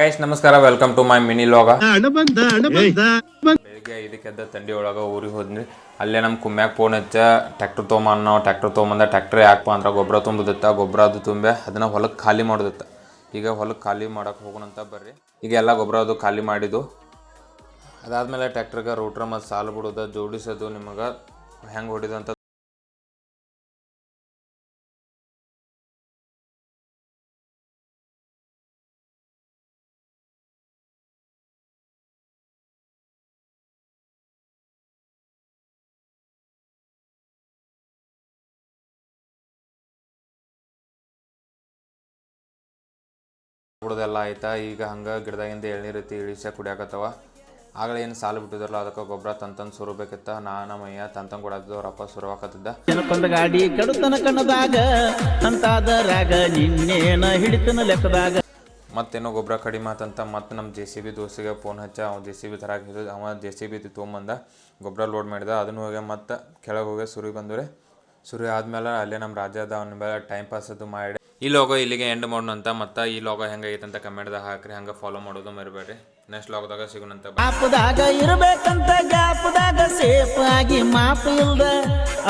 Guys ನಮಸ್ಕಾರ, welcome to my mini ಲಾಗ. ಬೆಳಿಗ್ಗೆ 5ಕ್ಕೆ ಎದ್ದ ತಂಡಿ ಒಳಗೆ ಊರಿಗೆ ಹೋದ್ರಿ. ಅಲ್ಲೇ ನಮ್ಮ ಕುಮ್ಮ್ಯಾಗ ಫೋನ್ ಹಚ್ಚ ಟ್ಯಾಕ್ಟರ್ ತೊಗೊಂಬಂದು ನಾವು ಟ್ಯಾಕ್ಟರ್ ತೊಗೊಂಬಂದ. ಟ್ಯಾಕ್ಟರ್ ಯಾಕಪ್ಪ ಅಂದ್ರೆ ಗೊಬ್ಬರ ತುಂಬಿದತ್ತ, ಗೊಬ್ಬರ ಅದು ತುಂಬೆ ಅದನ್ನು ಹೊಲಕ್ಕೆ ಖಾಲಿ ಮಾಡೋದತ್ತ. ಈಗ ಹೊಲಕ್ಕೆ ಖಾಲಿ ಮಾಡೋಕೆ ಹೋಗೋಣಂತ ಬರ್ರಿ. ಈಗ ಎಲ್ಲ ಗೊಬ್ಬರ ಅದು ಖಾಲಿ ಮಾಡಿದ್ದು. ಅದಾದಮೇಲೆ ಟ್ಯಾಕ್ಟ್ರಿಗೆ ರೋಟ್ರ್ ಮತ್ತು ಸಾಲು ಬಿಡೋದು, ಜೋಡಿಸೋದು, ನಿಮಗೆ ಹೆಂಗೆ ಹೊಡಿದಂತ ಬಿಡೋದೆಲ್ಲ ಆಯ್ತಾ. ಈಗ ಹಂಗೆ ಗಿಡದಾಗಿಂದ ಎಳ್ನೀರೈತಿ ಇಳಿಸ ಕುಡಿಯಾಕತ್ತವ. ಆಗಲೇ ಏನು ಸಾಲು ಬಿಟ್ಟಿದ್ರಲ್ಲ, ಅದಕ್ಕೆ ಗೊಬ್ಬರ ತಂತಂದು ಸುರಬೇಕಿತ್ತ. ಮಯ್ಯ ತಂತಂದು ಕೊಡಾತಿದ್ದ, ಅವರಪ್ಪ ಸುರವಾಕತ್ತಿದ್ದ. ಜನಪದ ಗಾಡಿ ಕಡುತನ ಕಣ್ಣದಾಗ ಅಂತಾದರಾಗ ನಿನ್ನೇನ ಹಿಡಿತನ ಲೆಕ್ಕದಾಗ. ಮತ್ತೇನೋ ಗೊಬ್ಬರ ಕಡಿಮೆ ಆತಂತ ಮತ್ತೆ ನಮ್ಮ JCB ದೋಸ್ತಿಗೆ ಫೋನ್ ಹಚ್ಚ. ಅವ್ನು JCB ತರಾಕ ಅವ JCB ತೊಗೊಂಬಂದ, ಗೊಬ್ಬರ ಲೋಡ್ ಮಾಡಿದ. ಅದನ್ನು ಹೋಗಿ ಮತ್ತೆ ಕೆಳಗೆ ಹೋಗಿ ಸುರಿ ಬಂದರೆ. ಸುರಿ ಆದಮೇಲೆ ಅಲ್ಲೇ ನಮ್ಮ ರಾಜ ಅದ, ಅವನ ಮೇಲೆ ಟೈಮ್ ಪಾಸ್ ಅದು ಮಾಡಿ ಈ ಲೋಗೋ ಇಲ್ಲಿಗೆ ಎಂಡ್ ಮಾಡೋಣಂತ. ಮತ್ತು ಈ ಲೋಗೋ ಹೆಂಗೈತೆ ಅಂತ ಕಮೆಂಟ್ದಾಗ ಹಾಕ್ರಿ. ಹಂಗೆ ಫಾಲೋ ಮಾಡೋದು ಮರಿಬೇಡ್ರಿ. ನೆಕ್ಸ್ಟ್ ಲಾಗ್ದಾಗ ಸಿಗೋಣಂತ. ಗ್ಯಾಪ್ದಾಗ ಇರಬೇಕಂತ ಗ್ಯಾಪ್ದಾಗ ಸೇಫ್ ಆಗಿ ಮಾಪ್ ಇಲ್ದ